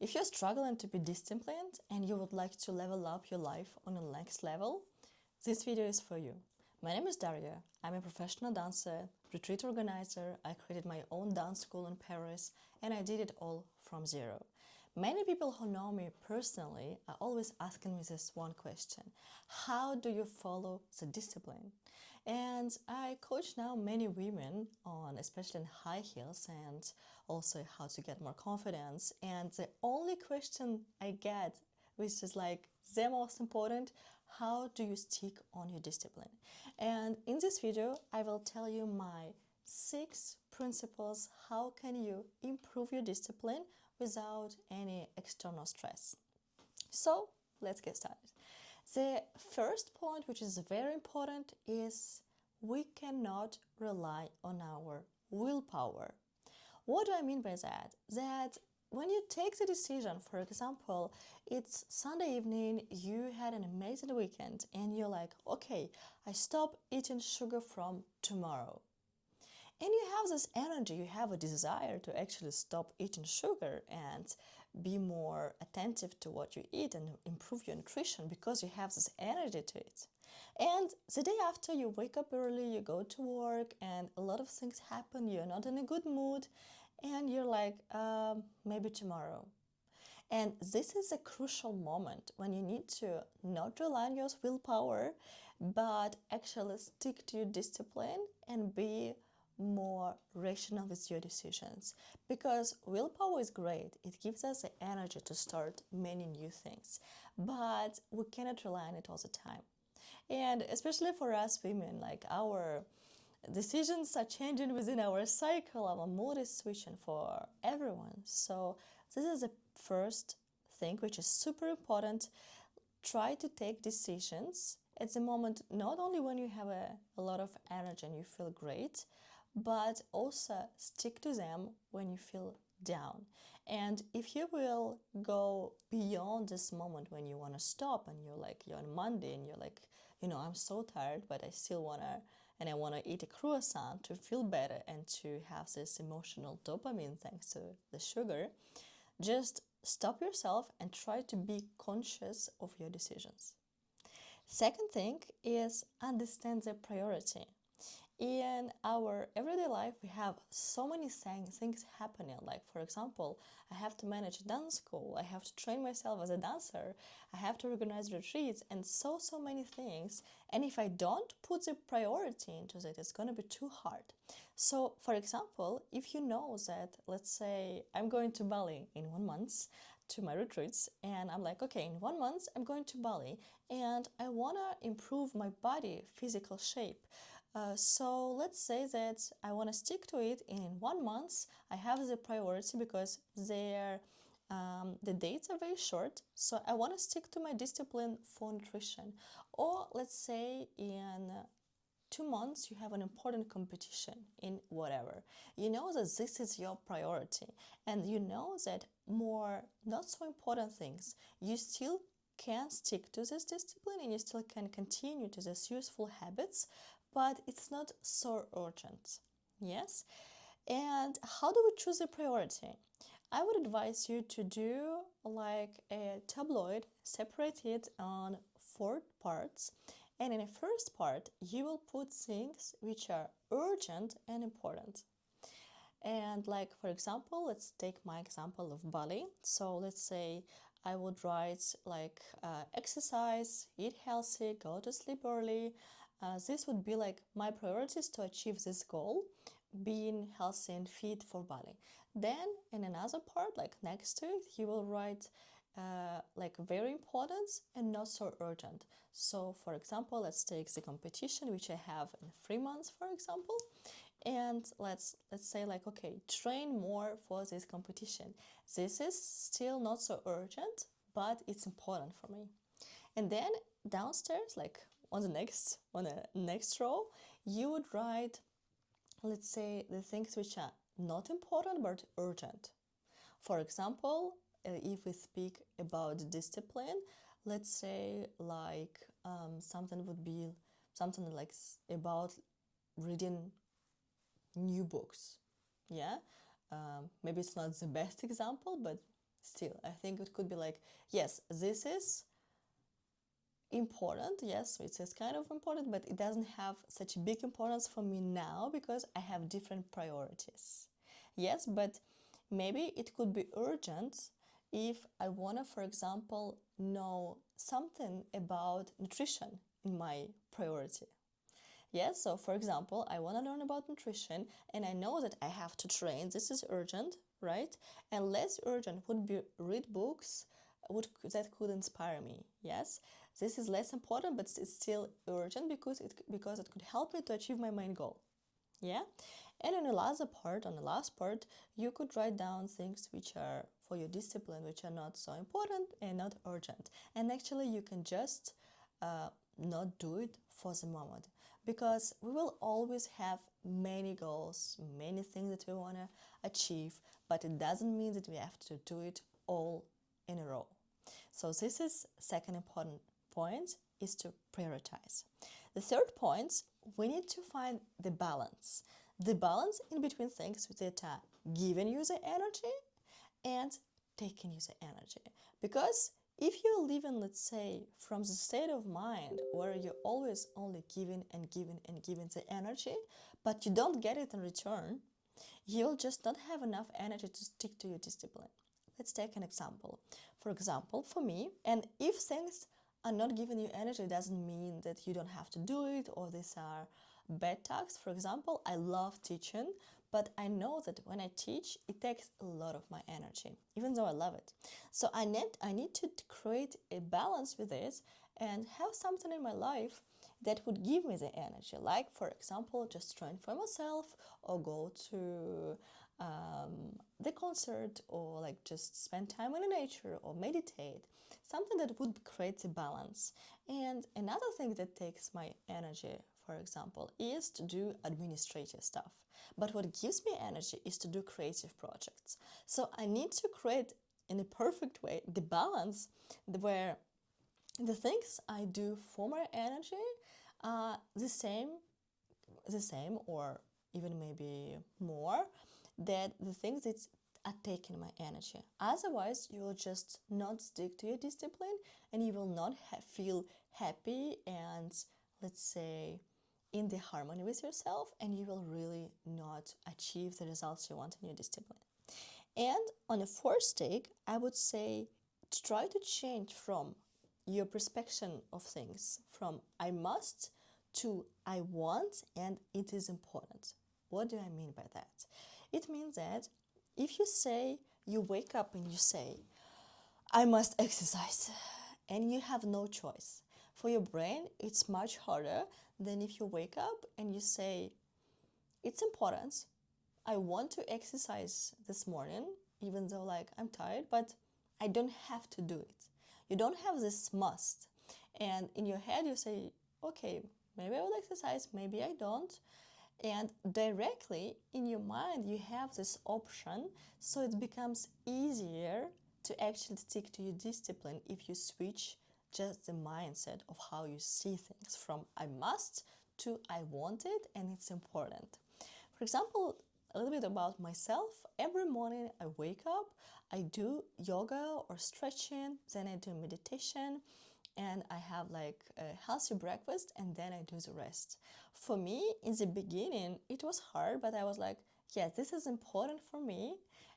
If you're struggling to be disciplined and you would like to level up your life on the next level, this video is for you. My name is Daria. I'm a professional dancer, retreat organizer. I created my own dance school in Paris, and I did it all from zero. Many people who know me personally are always asking me this one question: how do you follow the discipline? And I coach now many women on, especially in high heels, and also how to get more confidence. And the only question I get, which is like the most important: how do you stick on your discipline? And in this video, I will tell you my 6 principles how can you improve your discipline without any external stress. So let's get started. The first point, which is very important, is we cannot rely on our willpower. What do I mean by that? That when you take the decision, for example, it's Sunday evening, you had an amazing weekend, and you're like, okay, I stop eating sugar from tomorrow. And you have this energy, you have a desire to actually stop eating sugar and be more attentive to what you eat and improve your nutrition because you have this energy to it. And the day after, you wake up early, you go to work, and a lot of things happen, you're not in a good mood, and you're like, maybe tomorrow. And this is a crucial moment when you need to not rely on your willpower, but actually stick to your discipline and be more rational with your decisions. Because willpower is great, it gives us the energy to start many new things, but we cannot rely on it all the time. And especially for us women, like our decisions are changing within our cycle, our mood is switching for everyone. So this is the first thing which is super important. Try to take decisions at the moment, not only when you have a lot of energy and you feel great, but also stick to them when you feel down. And if you will go beyond this moment when you want to stop and you're on Monday and you're like, I'm so tired, but I still want to eat a croissant to feel better and to have this emotional dopamine thanks to the sugar, just stop yourself and try to be conscious of your decisions. Second thing is understand the priority. In our everyday life, we have so many things happening. Like, for example, I have to manage a dance school, I have to train myself as a dancer, I have to organize retreats, and so many things. And if I don't put the priority into it, it's going to be too hard. So, for example, if you know that, let's say, I'm going to Bali in 1 month to my retreats, and I'm like, okay, in 1 month I'm going to Bali and I want to improve my body physical shape. So let's say that I want to stick to it, and in 1 month I have the priority because the dates are very short, so I want to stick to my discipline for nutrition. Or let's say in 2 months you have an important competition in whatever. You know that this is your priority, and you know that more not so important things, you still can stick to this discipline and you still can continue to these useful habits, but it's not so urgent. Yes? And how do we choose a priority? I would advise you to do like a tabloid, separate it on 4 parts, and in the first part you will put things which are urgent and important. And like, for example, let's take my example of Bali. So let's say I would write like exercise, eat healthy, go to sleep early. This would be like my priorities to achieve this goal, being healthy and fit for Bali. Then in another part, like next to it, you will write like very important and not so urgent. So for example, let's take the competition which I have in 3 months, for example, and let's say like, okay, train more for this competition. This is still not so urgent, but it's important for me. And then downstairs, like on the next row, you would write, let's say, the things which are not important but urgent. For example, if we speak about discipline, let's say like something would be something like about reading new books. Yeah, maybe it's not the best example, but still. I think it could be like, yes, this is important, yes, it is kind of important, but it doesn't have such big importance for me now because I have different priorities. Yes, but maybe it could be urgent if I want to, for example, know something about nutrition in my priority. Yes, so for example, I want to learn about nutrition and I know that I have to train. This is urgent, right? And less urgent would be read books that could inspire me. Yes, this is less important, but it's still urgent because it could help me to achieve my main goal. Yeah, and on the last part, you could write down things which are for your discipline, which are not so important and not urgent. And actually, you can just not do it for the moment, because we will always have many goals, many things that we want to achieve, but it doesn't mean that we have to do it all in a row. So this is second important point, is to prioritize. The third point, we need to find the balance in between things that are giving you the energy and taking you the energy. Because if you're living, let's say, from the state of mind where you're always only giving and giving and giving the energy, but you don't get it in return, you'll just not have enough energy to stick to your discipline. Let's take an example. For example, for me, and if things are not giving you energy, it doesn't mean that you don't have to do it or these are bad tasks. For example, I love teaching, but I know that when I teach, it takes a lot of my energy, even though I love it. So I need to create a balance with this and have something in my life that would give me the energy. Like, for example, just train for myself or go to the concert, or like just spend time in nature or meditate, something that would create a balance. And another thing that takes my energy, for example, is to do administrative stuff. But what gives me energy is to do creative projects. So I need to create in a perfect way the balance where the things I do for my energy are the same or even maybe more than the things that are taking my energy. Otherwise, you will just not stick to your discipline and you will not feel happy and, let's say, in the harmony with yourself, and you will really not achieve the results you want in your discipline. And on a fourth take, I would say to try to change from your perception of things from I must to I want and it is important. What do I mean by that? It means that if you say, you wake up and you say, I must exercise, and you have no choice. For your brain, it's much harder than if you wake up and you say, it's important, I want to exercise this morning, even though like I'm tired, but I don't have to do it. You don't have this must. And in your head you say, okay, maybe I will exercise, maybe I don't. And directly in your mind you have this option, so it becomes easier to actually stick to your discipline if you switch just the mindset of how you see things from I must to I want it and it's important. For example, a little bit about myself. Every morning I wake up, I do yoga or stretching, then I do meditation, and I have like a healthy breakfast, and then I do the rest. For me, in the beginning, it was hard, but I was like, yeah, this is important for me,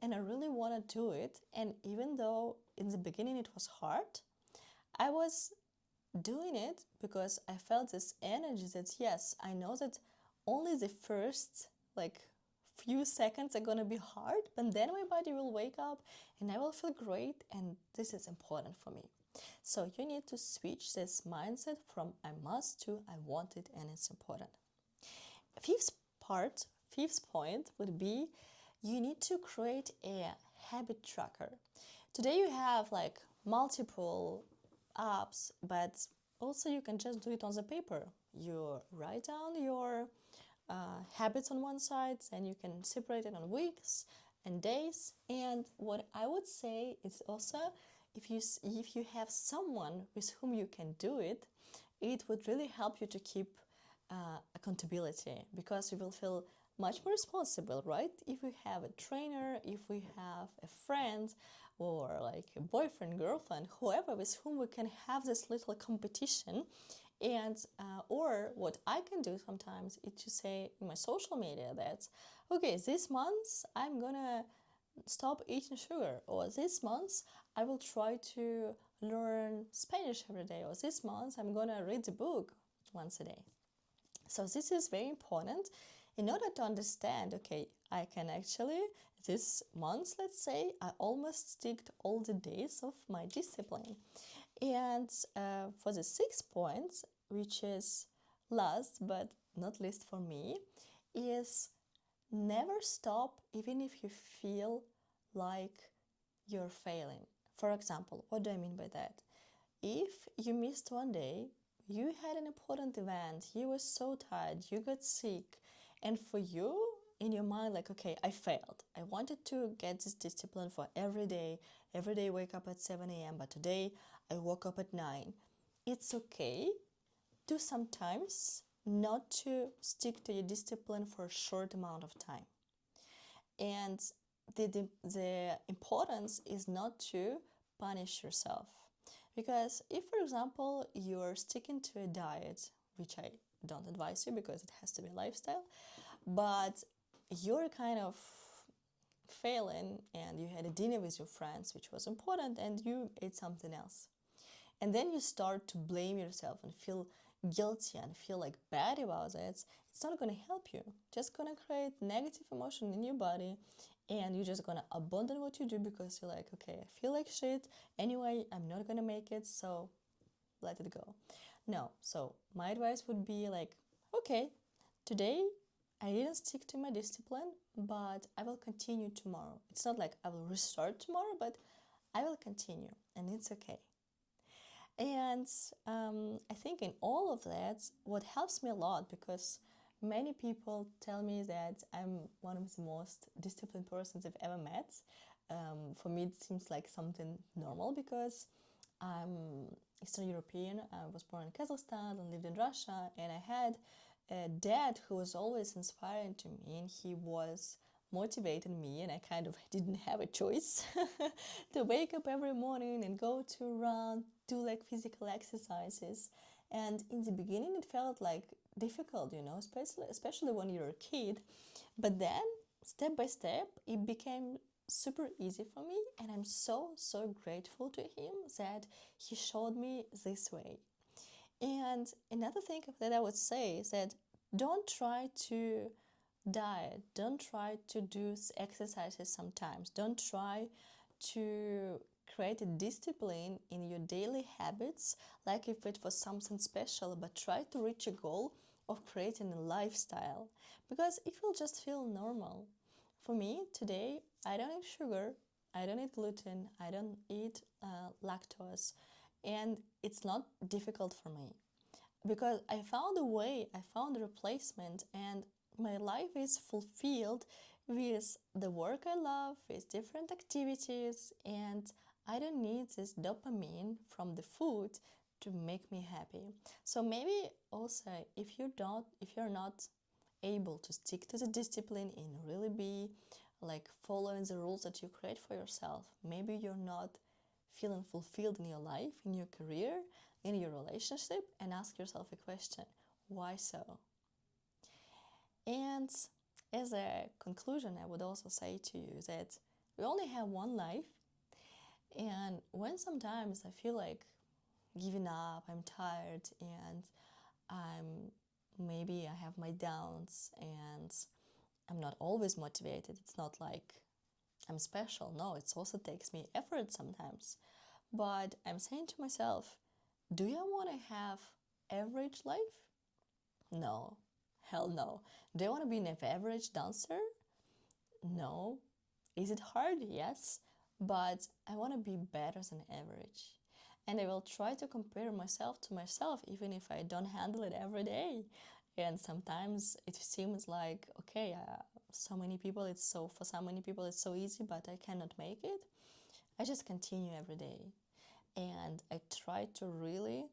and I really want to do it. And even though in the beginning it was hard, I was doing it because I felt this energy that, yes, I know that only the first like few seconds are gonna be hard, but then my body will wake up and I will feel great, and this is important for me. So you need to switch this mindset from I must to I want it and it's important. Fifth point would be you need to create a habit tracker. Today you have like multiple apps, but also you can just do it on the paper. You write down your habits on one side, and you can separate it on weeks and days. And what I would say is also, if you have someone with whom you can do it, it would really help you to keep accountability, because you will feel much more responsible, right? If we have a trainer, if we have a friend or like a boyfriend, girlfriend, whoever with whom we can have this little competition. And or what I can do sometimes is to say in my social media that, okay, this month I'm gonna stop eating sugar, or this month I will try to learn Spanish every day, or this month I'm gonna read the book once a day. So this is very important in order to understand, okay, I can actually, this month, let's say, I almost sticked all the days of my discipline. And for the 6th point, which is last but not least for me, is never stop even if you feel like you're failing. For example, what do I mean by that? If you missed one day, you had an important event, you were so tired, you got sick, and for you, in your mind, like, okay, I failed. I wanted to get this discipline for every day wake up at 7 a.m., but today I woke up at 9. It's okay to sometimes not to stick to your discipline for a short amount of time. And the importance is not to punish yourself. Because if, for example, you're sticking to a diet, which I don't advise you because it has to be a lifestyle, but you're kind of failing and you had a dinner with your friends, which was important, and you ate something else. And then you start to blame yourself and feel guilty and feel like bad about it. It's not going to help you. Just going to create negative emotion in your body, and you're just going to abandon what you do because you're like, okay, I feel like shit. Anyway, I'm not going to make it, so let it go. No, so my advice would be like, okay, today I didn't stick to my discipline, but I will continue tomorrow. It's not like I will restart tomorrow, but I will continue, and it's okay. And I think in all of that, what helps me a lot, because many people tell me that I'm one of the most disciplined persons I've ever met. For me, it seems like something normal because I'm Eastern European. I was born in Kazakhstan and lived in Russia, and I had a dad who was always inspiring to me, and he was motivating me, and I kind of didn't have a choice to wake up every morning and go to run, do like physical exercises. And in the beginning it felt like difficult, especially when you're a kid, but then step by step it became super easy for me, and I'm so grateful to him that he showed me this way. And another thing that I would say is that don't try to diet, don't try to do exercises sometimes, don't try to create a discipline in your daily habits like if it was something special, but try to reach a goal of creating a lifestyle, because it will just feel normal. For me today, I don't eat sugar, I don't eat gluten, I don't eat lactose, and it's not difficult for me because I found a way, I found a replacement, and my life is fulfilled with the work I love, with different activities, and I don't need this dopamine from the food to make me happy. So maybe also if you're not able to stick to the discipline and really be like following the rules that you create for yourself, maybe you're not feeling fulfilled in your life, in your career, in your relationship, and ask yourself a question: why so? And as a conclusion, I would also say to you that we only have one life, and when sometimes I feel like giving up, I'm tired, and maybe I have my downs, and I'm not always motivated. It's not like I'm special. No, it also takes me effort sometimes. But I'm saying to myself, do you want to have average life? No, hell no. Do I want to be an average dancer? No. Is it hard? Yes. But I want to be better than average. And I will try to compare myself to myself, even if I don't handle it every day. And sometimes it seems like, okay, for so many people it's so easy, but I cannot make it. I just continue every day. And I try to really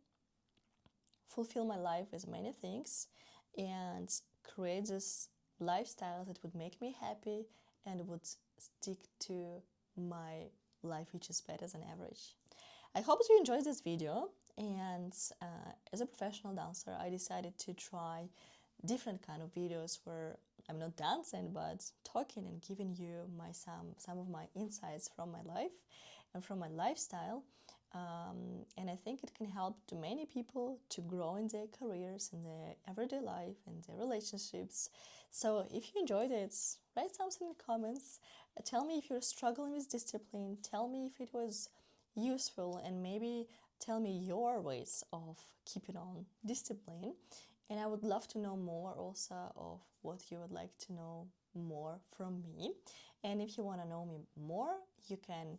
fulfill my life with many things and create this lifestyle that would make me happy and would stick to my life, which is better than average. I hope you enjoyed this video, and as a professional dancer, I decided to try different kind of videos where I'm not dancing but talking and giving you some of my insights from my life and from my lifestyle. And I think it can help to many people to grow in their careers, in their everyday life, in their relationships. So if you enjoyed it, write something in the comments. Tell me if you're struggling with discipline. Tell me if it was useful, and maybe tell me your ways of keeping on discipline. And I would love to know more also of what you would like to know more from me. And if you want to know me more, you can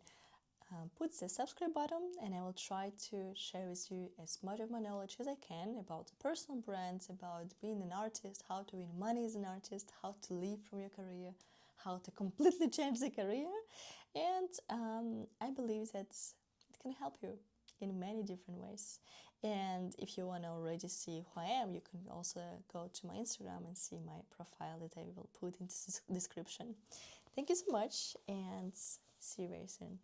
put the subscribe button, and I will try to share with you as much of my knowledge as I can about personal brands, about being an artist, how to win money as an artist, how to live from your career, how to completely change the career. And I believe that it can help you in many different ways. And if you want to already see who I am, you can also go to my Instagram and see my profile that I will put in the description. Thank you so much, and see you very soon.